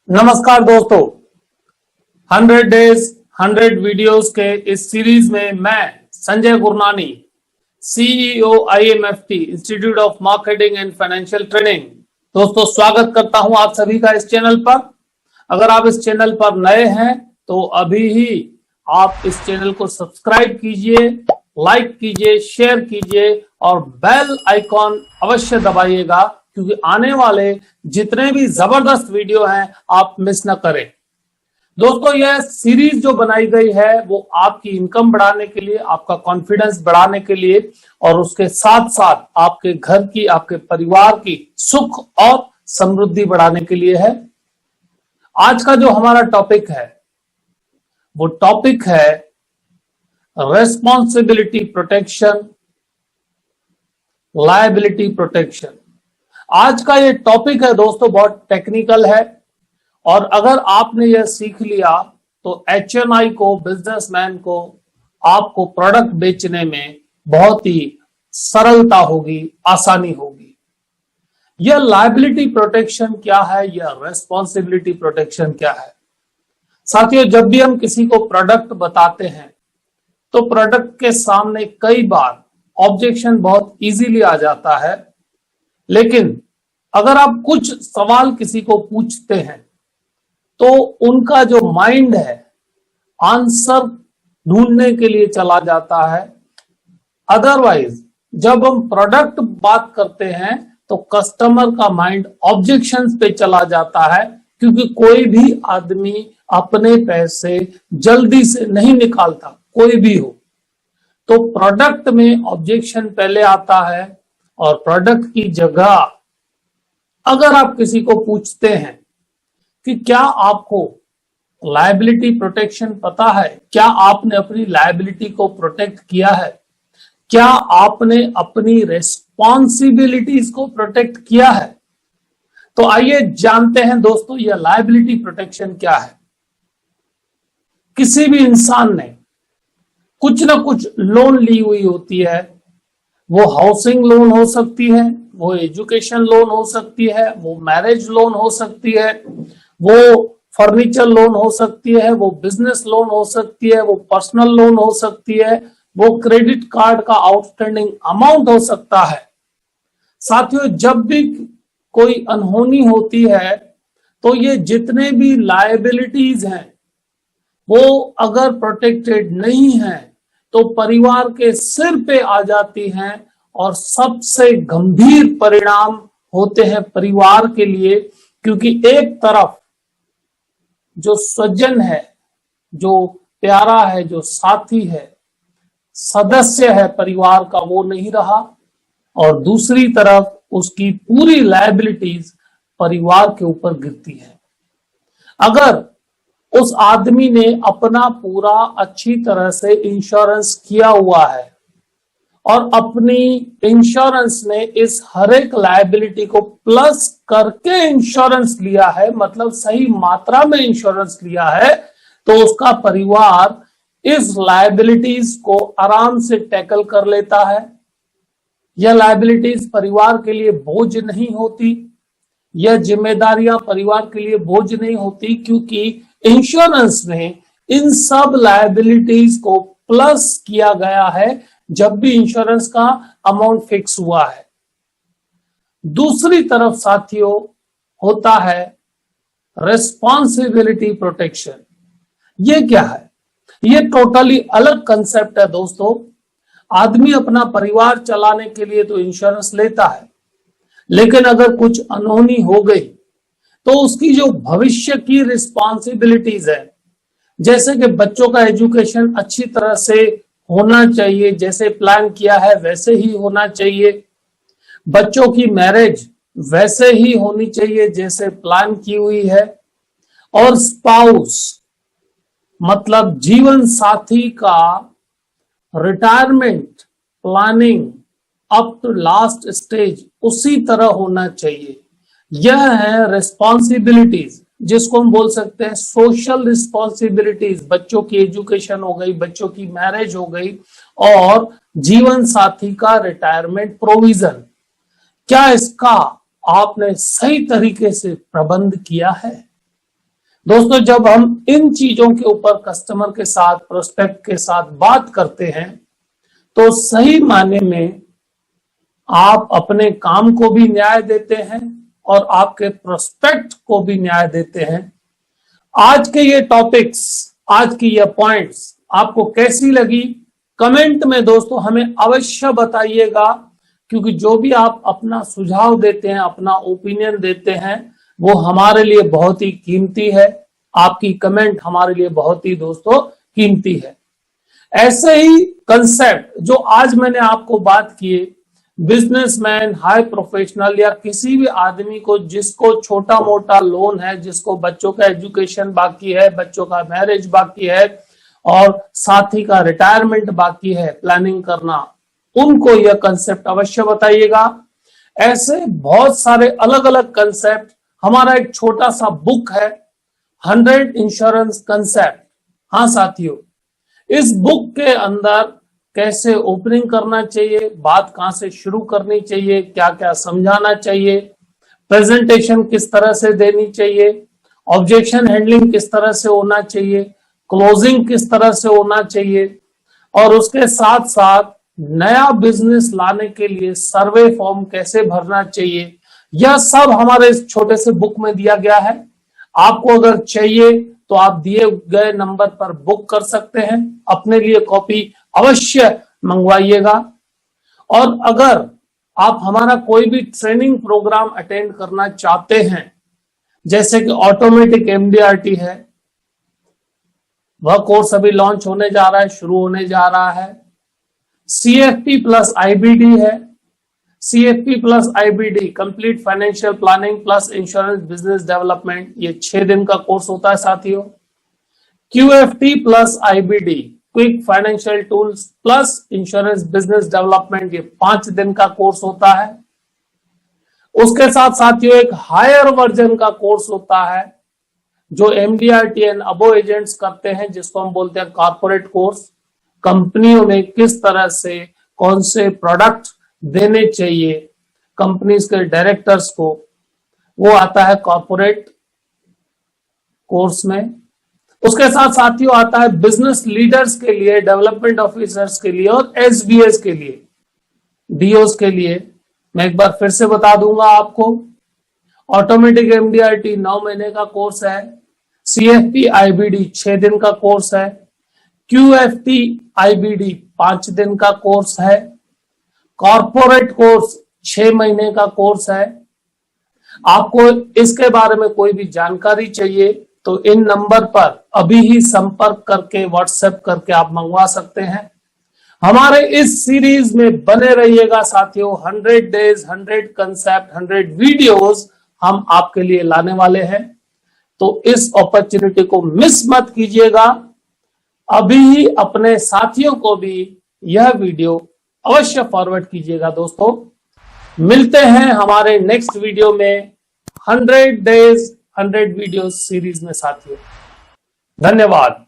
नमस्कार दोस्तों, 100 days 100 videos के इस सीरीज में मैं Sanjay Gurnani, CEO IMFT institute of marketing and financial training, दोस्तों स्वागत करता हूं आप सभी का इस चैनल पर। अगर आप इस चैनल पर नए हैं तो अभी ही आप इस चैनल को सब्सक्राइब कीजिए, लाइक कीजिए, शेयर कीजिए और बेल आइकॉन अवश्य दबाइएगा, क्योंकि आने वाले जितने भी जबरदस्त वीडियो हैं आप मिस न करें। दोस्तों, यह सीरीज जो बनाई गई है वो आपकी इनकम बढ़ाने के लिए, आपका कॉन्फिडेंस बढ़ाने के लिए और उसके साथ साथ आपके घर की, आपके परिवार की सुख और समृद्धि बढ़ाने के लिए है। आज का जो हमारा टॉपिक है वो टॉपिक है रेस्पॉन्सिबिलिटी प्रोटेक्शन, लायबिलिटी प्रोटेक्शन। आज का ये टॉपिक है दोस्तों, बहुत टेक्निकल है और अगर आपने यह सीख लिया तो HNI को, बिजनेसमैन को, आपको प्रोडक्ट बेचने में बहुत ही सरलता होगी, आसानी होगी। यह लायबिलिटी प्रोटेक्शन क्या है, यह रेस्पॉन्सिबिलिटी प्रोटेक्शन क्या है? साथियों, जब भी हम किसी को प्रोडक्ट बताते हैं तो प्रोडक्ट के सामने कई बार ऑब्जेक्शन बहुत इजीली आ जाता है, लेकिन अगर आप कुछ सवाल किसी को पूछते हैं तो उनका जो माइंड है आंसर ढूंढने के लिए चला जाता है। अदरवाइज जब हम प्रोडक्ट बात करते हैं तो कस्टमर का माइंड ऑब्जेक्शंस पे चला जाता है, क्योंकि कोई भी आदमी अपने पैसे जल्दी से नहीं निकालता, कोई भी हो। तो प्रोडक्ट में ऑब्जेक्शन पहले आता है और प्रोडक्ट की जगह अगर आप किसी को पूछते हैं कि क्या आपको लायबिलिटी प्रोटेक्शन पता है, क्या आपने अपनी लायबिलिटी को प्रोटेक्ट किया है, क्या आपने अपनी रेस्पॉन्सिबिलिटीज को प्रोटेक्ट किया है, तो आइए जानते हैं दोस्तों यह लायबिलिटी प्रोटेक्शन क्या है। किसी भी इंसान ने कुछ ना कुछ लोन ली हुई होती है। वो हाउसिंग लोन हो सकती है, वो एजुकेशन लोन हो सकती है, वो मैरिज लोन हो सकती है, वो फर्नीचर लोन हो सकती है, वो बिजनेस लोन हो सकती है, वो पर्सनल लोन हो सकती है, वो क्रेडिट कार्ड का आउटस्टैंडिंग अमाउंट हो सकता है। साथियों, जब भी कोई अनहोनी होती है तो ये जितने भी लायबिलिटीज हैं वो अगर प्रोटेक्टेड नहीं है तो परिवार के सिर पे आ जाती हैं और सबसे गंभीर परिणाम होते हैं परिवार के लिए, क्योंकि एक तरफ जो स्वजन है, जो प्यारा है, जो साथी है, सदस्य है परिवार का, वो नहीं रहा और दूसरी तरफ उसकी पूरी लायबिलिटीज परिवार के ऊपर गिरती है। अगर उस आदमी ने अपना पूरा अच्छी तरह से इंश्योरेंस किया हुआ है और अपनी इंश्योरेंस ने इस हर एक लायबिलिटी को प्लस करके इंश्योरेंस लिया है, मतलब सही मात्रा में इंश्योरेंस लिया है, तो उसका परिवार इस लायबिलिटीज को आराम से टैकल कर लेता है। यह लायबिलिटीज परिवार के लिए बोझ नहीं होती, यह जिम्मेदारियां परिवार के लिए बोझ नहीं होती, क्योंकि इंश्योरेंस ने इन सब लायबिलिटीज को प्लस किया गया है जब भी इंश्योरेंस का अमाउंट फिक्स हुआ है। दूसरी तरफ साथियों होता है रेस्पॉन्सिबिलिटी प्रोटेक्शन। ये क्या है? ये टोटली अलग कंसेप्ट है दोस्तों। आदमी अपना परिवार चलाने के लिए तो इंश्योरेंस लेता है, लेकिन अगर कुछ अनहोनी हो गई तो उसकी जो भविष्य की रिस्पॉन्सिबिलिटीज है, जैसे कि बच्चों का एजुकेशन अच्छी तरह से होना चाहिए, जैसे प्लान किया है वैसे ही होना चाहिए, बच्चों की मैरिज वैसे ही होनी चाहिए जैसे प्लान की हुई है, और स्पाउस मतलब जीवन साथी का retirement planning up to last stage उसी तरह होना चाहिए। यह है रिस्पॉन्सिबिलिटीज, जिसको हम बोल सकते हैं सोशल रिस्पॉन्सिबिलिटीज। बच्चों की एजुकेशन हो गई, बच्चों की मैरिज हो गई और जीवन साथी का रिटायरमेंट प्रोविजन। क्या इसका आपने सही तरीके से प्रबंध किया है? दोस्तों, जब हम इन चीजों के ऊपर कस्टमर के साथ, प्रोस्पेक्ट के साथ बात करते हैं तो सही मायने में आप अपने काम को भी न्याय देते हैं और आपके प्रोस्पेक्ट को भी न्याय देते हैं। आज के ये टॉपिक्स, आज की ये पॉइंट्स आपको कैसी लगी कमेंट में दोस्तों हमें अवश्य बताइएगा, क्योंकि जो भी आप अपना सुझाव देते हैं, अपना ओपिनियन देते हैं, वो हमारे लिए बहुत ही कीमती है। आपकी कमेंट हमारे लिए बहुत ही दोस्तों कीमती है। ऐसे ही कंसेप्ट जो आज मैंने आपको बात किए, बिजनेसमैन, हाई प्रोफेशनल या किसी भी आदमी को जिसको छोटा मोटा लोन है, जिसको बच्चों का एजुकेशन बाकी है, बच्चों का मैरिज बाकी है और साथी का रिटायरमेंट बाकी है प्लानिंग करना, उनको यह कंसेप्ट अवश्य बताइएगा। ऐसे बहुत सारे अलग अलग कंसेप्ट, हमारा एक छोटा सा बुक है 100 इंश्योरेंस कंसेप्ट। हाँ साथियों, इस बुक के अंदर कैसे ओपनिंग करना चाहिए, बात कहां से शुरू करनी चाहिए, क्या क्या समझाना चाहिए, प्रेजेंटेशन किस तरह से देनी चाहिए, ऑब्जेक्शन हैंडलिंग किस तरह से होना चाहिए, क्लोजिंग किस तरह से होना चाहिए, और उसके साथ साथ नया बिजनेस लाने के लिए सर्वे फॉर्म कैसे भरना चाहिए, यह सब हमारे इस छोटे से बुक में दिया गया है। आपको अगर चाहिए तो आप दिए गए नंबर पर बुक कर सकते हैं, अपने लिए कॉपी अवश्य मंगवाइएगा। और अगर आप हमारा कोई भी ट्रेनिंग प्रोग्राम अटेंड करना चाहते हैं, जैसे कि ऑटोमेटिक एमडीआरटी है, वह कोर्स अभी लॉन्च होने जा रहा है, शुरू होने जा रहा है। सीएफपी प्लस आईबीडी है, CFP plus IBD complete financial planning plus insurance business development, ये 6 दिन का कोर्स होता है साथियों। QFT plus IBD quick financial tools plus insurance business development, ये 5 दिन का कोर्स होता है। उसके साथ साथियों एक हायर वर्जन का कोर्स होता है जो एमडीआरटी एंड अबो एजेंट्स करते हैं, जिसको हम बोलते हैं कॉर्पोरेट कोर्स। कंपनियों में किस तरह से कौन से प्रोडक्ट देने चाहिए कंपनीज के डायरेक्टर्स को, वो आता है कॉर्पोरेट कोर्स में। उसके साथ साथियों आता है बिजनेस लीडर्स के लिए, डेवलपमेंट ऑफिसर्स के लिए और एसबीएस के लिए, डीओस के लिए। मैं एक बार फिर से बता दूंगा आपको, ऑटोमेटिक एमडीआरटी 9 महीने का कोर्स है, सीएफपी आईबीडी 6 दिन का कोर्स है, क्यूएफटी आईबीडी 5 दिन का कोर्स है, कॉर्पोरेट कोर्स 6 महीने का कोर्स है। आपको इसके बारे में कोई भी जानकारी चाहिए तो इन नंबर पर अभी ही संपर्क करके, व्हाट्सएप करके आप मंगवा सकते हैं। हमारे इस सीरीज में बने रहिएगा साथियों। 100 डेज, 100 कंसेप्ट, 100 वीडियोस हम आपके लिए लाने वाले हैं, तो इस अपॉर्चुनिटी को मिस मत कीजिएगा। अभी ही अपने साथियों को भी यह वीडियो अवश्य फॉरवर्ड कीजिएगा। दोस्तों, मिलते हैं हमारे नेक्स्ट वीडियो में 100 डेज 100 वीडियो सीरीज में साथियों। धन्यवाद।